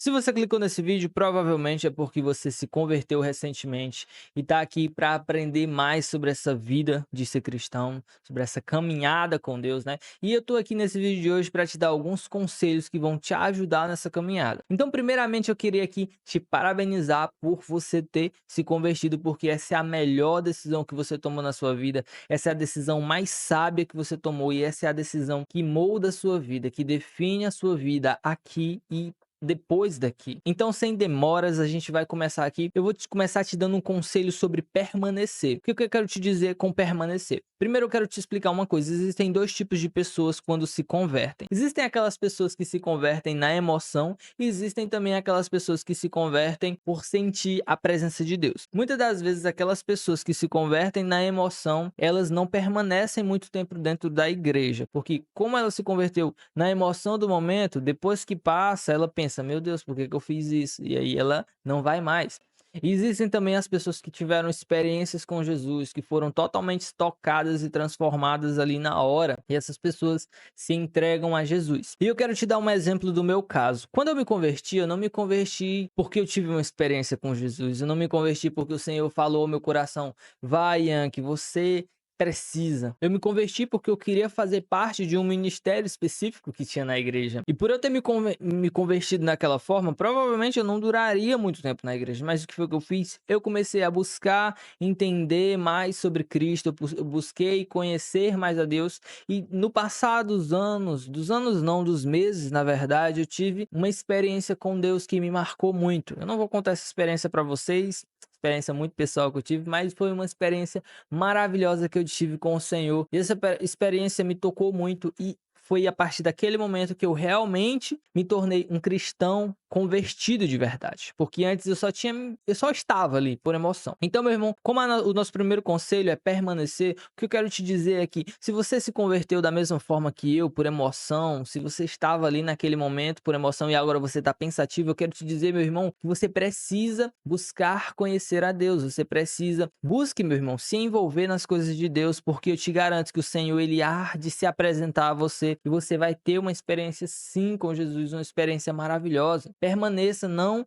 Se você clicou nesse vídeo, provavelmente é porque você se converteu recentemente e está aqui para aprender mais sobre essa vida de ser cristão, sobre essa caminhada com Deus, né? E eu tô aqui nesse vídeo de hoje para te dar alguns conselhos que vão te ajudar nessa caminhada. Então, primeiramente, eu queria aqui te parabenizar por você ter se convertido, porque essa é a melhor decisão que você tomou na sua vida, essa é a decisão mais sábia que você tomou e essa é a decisão que molda a sua vida, que define a sua vida aqui e depois daqui. Então, sem demoras, a gente vai começar aqui. Eu vou começar te dando um conselho sobre permanecer. O que eu quero te dizer com permanecer? Primeiro, eu quero te explicar uma coisa. Existem dois tipos de pessoas quando se convertem. Existem aquelas pessoas que se convertem na emoção e existem também aquelas pessoas que se convertem por sentir a presença de Deus. Muitas das vezes, aquelas pessoas que se convertem na emoção, elas não permanecem muito tempo dentro da igreja, porque como ela se converteu na emoção do momento, depois que passa, ela pensa, meu Deus, por que que eu fiz isso? E aí ela não vai mais. E existem também as pessoas que tiveram experiências com Jesus, que foram totalmente tocadas e transformadas ali na hora, e essas pessoas se entregam a Jesus. E eu quero te dar um exemplo do meu caso. Quando eu me converti, eu não me converti porque eu tive uma experiência com Jesus, eu não me converti porque o Senhor falou ao meu coração, vai, Yankee, você precisa. Eu me converti porque eu queria fazer parte de um ministério específico que tinha na igreja. E por eu ter me convertido daquela forma, provavelmente eu não duraria muito tempo na igreja. Mas o que foi que eu fiz? Eu comecei a buscar entender mais sobre Cristo, eu busquei conhecer mais a Deus. E no passar dos anos não, dos meses, na verdade, eu tive uma experiência com Deus que me marcou muito. Eu não vou contar essa experiência para vocês, experiência muito pessoal que eu tive, mas foi uma experiência maravilhosa que eu tive com o Senhor. E essa experiência me tocou muito e foi a partir daquele momento que eu realmente me tornei um cristão convertido de verdade, porque antes eu só estava ali por emoção. Então, meu irmão, como o nosso primeiro conselho é permanecer, o que eu quero te dizer é que se você se converteu da mesma forma que eu, por emoção, se você estava ali naquele momento por emoção e agora você está pensativo, eu quero te dizer, meu irmão, que você precisa buscar conhecer a Deus, busque, meu irmão, se envolver nas coisas de Deus, porque eu te garanto que o Senhor, ele há de se apresentar a você e você vai ter uma experiência sim com Jesus, uma experiência maravilhosa. Permaneça, não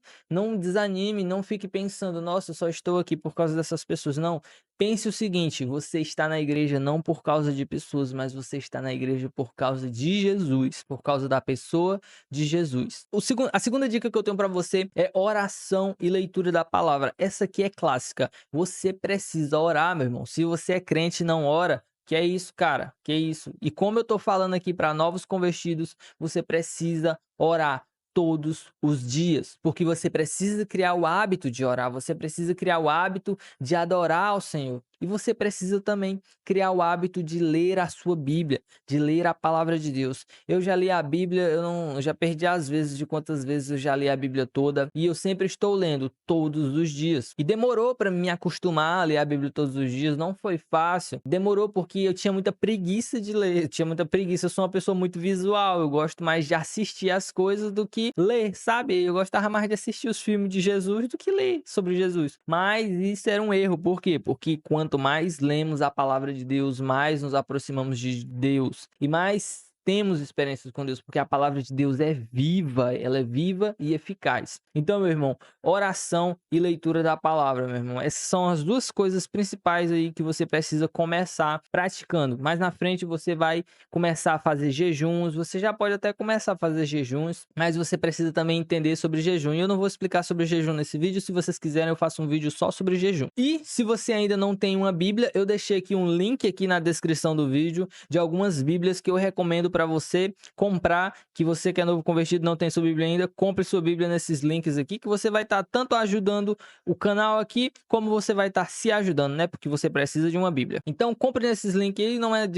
desanime, não fique pensando, nossa, eu só estou aqui por causa dessas pessoas. Não, pense o seguinte, você está na igreja não por causa de pessoas, mas você está na igreja por causa de Jesus, por causa da pessoa de Jesus. A segunda dica que eu tenho para você é oração e leitura da palavra. Essa aqui é clássica. Você precisa orar, meu irmão. Se você é crente e não ora, que é isso, cara? Que é isso? E como eu tô falando aqui para novos convertidos, você precisa orar todos os dias, porque você precisa criar o hábito de orar, você precisa criar o hábito de adorar ao Senhor. E você precisa também criar o hábito de ler a sua Bíblia, de ler a palavra de Deus. Eu já li a Bíblia, eu já perdi as vezes de quantas vezes eu já li a Bíblia toda, e eu sempre estou lendo todos os dias. E demorou para me acostumar a ler a Bíblia todos os dias, não foi fácil. Demorou porque eu tinha muita preguiça de ler, eu tinha muita preguiça, eu sou uma pessoa muito visual, eu gosto mais de assistir as coisas do que ler, sabe? Eu gostava mais de assistir os filmes de Jesus do que ler sobre Jesus. Mas isso era um erro, por quê? Porque quanto mais lemos a palavra de Deus, mais nos aproximamos de Deus e mais temos experiências com Deus, porque a palavra de Deus é viva, ela é viva e eficaz. Então, meu irmão, oração e leitura da palavra, meu irmão, essas são as duas coisas principais aí que você precisa começar praticando. Mais na frente você vai começar a fazer jejuns, você já pode até começar a fazer jejuns, mas você precisa também entender sobre jejum. E eu não vou explicar sobre jejum nesse vídeo, se vocês quiserem eu faço um vídeo só sobre jejum. E se você ainda não tem uma Bíblia, eu deixei aqui um link aqui na descrição do vídeo de algumas Bíblias que eu recomendo para você comprar, que você que é novo convertido não tem sua Bíblia ainda, compre sua Bíblia nesses links aqui, que você vai estar tanto ajudando o canal aqui, como você vai estar se ajudando, né? Porque você precisa de uma Bíblia. Então compre nesses links aí, não é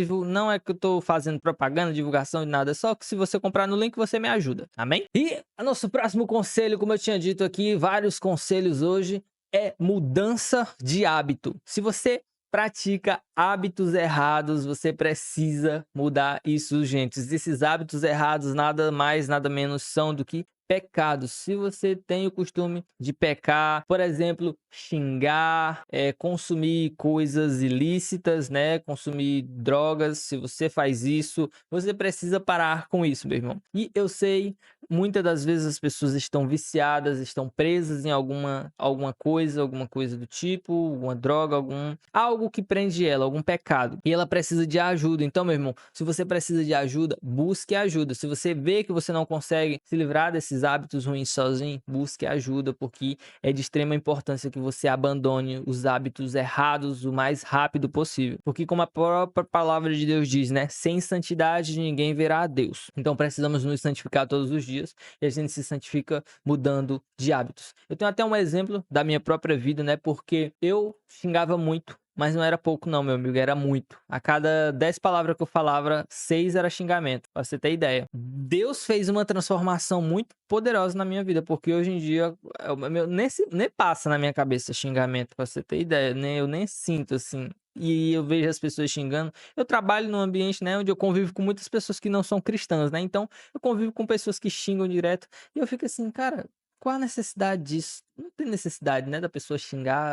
que eu tô fazendo propaganda, divulgação de nada, é só que se você comprar no link, você me ajuda, amém? E o nosso próximo conselho, como eu tinha dito aqui, vários conselhos hoje, é mudança de hábito. Se você pratica hábitos errados, você precisa mudar isso, gente. Esses hábitos errados nada mais, nada menos são do que pecados. Se você tem o costume de pecar, por exemplo, xingar, consumir coisas ilícitas, né? Consumir drogas, se você faz isso, você precisa parar com isso, meu irmão. E eu sei, muitas das vezes as pessoas estão viciadas, estão presas em alguma coisa do tipo, alguma droga, algo que prende ela, algum pecado. E ela precisa de ajuda. Então, meu irmão, se você precisa de ajuda, busque ajuda. Se você vê que você não consegue se livrar desses hábitos ruins sozinho, busque ajuda, porque é de extrema importância que você abandone os hábitos errados o mais rápido possível. Porque como a própria palavra de Deus diz, né? Sem santidade ninguém verá a Deus. Então precisamos nos santificar todos os dias e a gente se santifica mudando de hábitos. Eu tenho até um exemplo da minha própria vida, né? Porque eu xingava muito, mas não era pouco não, meu amigo, era muito. A cada 10 palavras que eu falava, 6 era xingamento, pra você ter ideia. Deus fez uma transformação muito poderosa na minha vida, porque hoje em dia nem passa na minha cabeça xingamento, pra você ter ideia, né? Eu nem sinto assim. E eu vejo as pessoas xingando. Eu trabalho num ambiente, né, onde eu convivo com muitas pessoas que não são cristãs, né? Então, eu convivo com pessoas que xingam direto e eu fico assim, cara, qual a necessidade disso? Não tem necessidade, né, da pessoa xingar.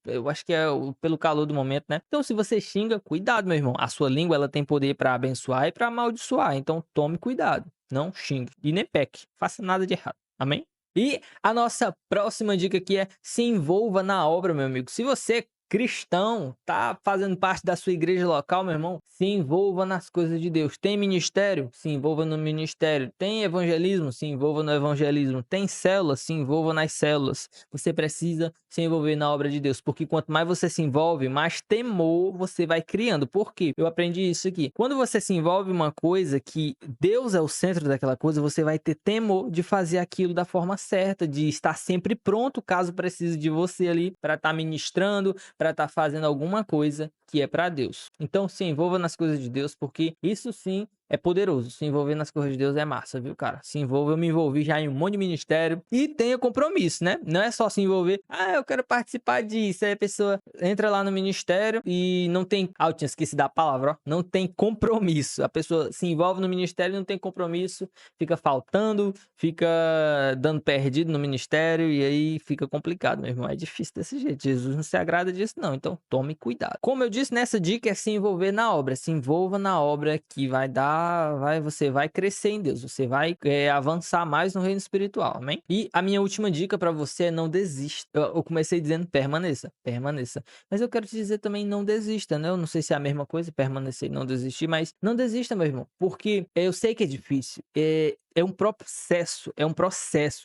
Eu acho que é pelo calor do momento, né? Então, se você xinga, cuidado, meu irmão. A sua língua, ela tem poder para abençoar e para amaldiçoar. Então, tome cuidado. Não xingue e nem peque. Faça nada de errado. Amém? E a nossa próxima dica aqui é: se envolva na obra, meu amigo. Se você cristão, tá fazendo parte da sua igreja local, meu irmão, se envolva nas coisas de Deus. Tem ministério? Se envolva no ministério. Tem evangelismo? Se envolva no evangelismo. Tem células? Se envolva nas células. Você precisa se envolver na obra de Deus, porque quanto mais você se envolve, mais temor você vai criando. Por quê? Eu aprendi isso aqui. Quando você se envolve em uma coisa que Deus é o centro daquela coisa, você vai ter temor de fazer aquilo da forma certa, de estar sempre pronto caso precise de você ali para estar ministrando, para estar fazendo alguma coisa que é para Deus. Então se envolva nas coisas de Deus, porque isso sim é poderoso. Se envolver nas coisas de Deus é massa, viu, cara? Se envolva, eu me envolvi já em um monte de ministério e tenha compromisso, né? Não é só se envolver, eu quero participar disso. Aí a pessoa entra lá no ministério e não tem, eu tinha esquecido da palavra, ó, não tem compromisso. A pessoa se envolve no ministério e não tem compromisso, fica faltando, fica dando perdido no ministério e aí fica complicado, meu irmão. É difícil desse jeito. Jesus não se agrada disso, não. Então tome cuidado. Como eu disse nessa dica, é se envolver na obra. Se envolva na obra que você vai crescer em Deus. Você vai avançar mais no reino espiritual, amém? E a minha última dica para você é: não desista. Eu comecei dizendo permaneça, permaneça. Mas eu quero te dizer também: não desista, né? Eu não sei se é a mesma coisa, permanecer e não desistir, mas não desista, meu irmão, porque eu sei que é difícil. É um processo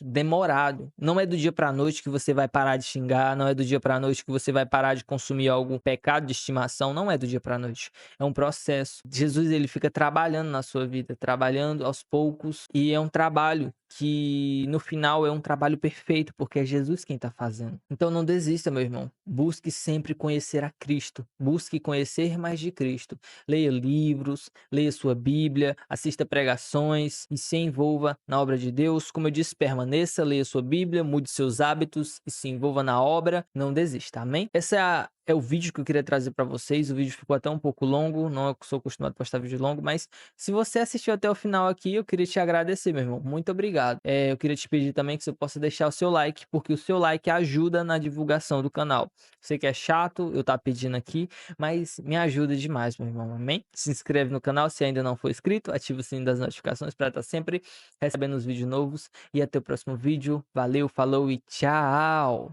demorado. Não é do dia para a noite que você vai parar de xingar, não é do dia para a noite que você vai parar de consumir algum pecado de estimação, não é do dia para a noite. É um processo. Jesus, ele fica trabalhando na sua vida, trabalhando aos poucos, e é um trabalho que no final é um trabalho perfeito, porque é Jesus quem está fazendo. Então não desista, meu irmão. Busque sempre conhecer a Cristo. Busque conhecer mais de Cristo. Leia livros, leia sua Bíblia, assista pregações e se envolva na obra de Deus. Como eu disse, permaneça, leia sua Bíblia, mude seus hábitos e se envolva na obra. Não desista, amém? Essa é o vídeo que eu queria trazer para vocês. O vídeo ficou até um pouco longo, não sou acostumado a postar vídeo longo, mas se você assistiu até o final aqui, eu queria te agradecer, meu irmão. Muito obrigado. Eu queria te pedir também que você possa deixar o seu like, porque o seu like ajuda na divulgação do canal. Sei que é chato eu estar pedindo aqui, mas me ajuda demais, meu irmão, amém? Se inscreve no canal se ainda não for inscrito, ativa o sininho das notificações para estar sempre recebendo os vídeos novos, e até o próximo vídeo. Valeu, falou e tchau!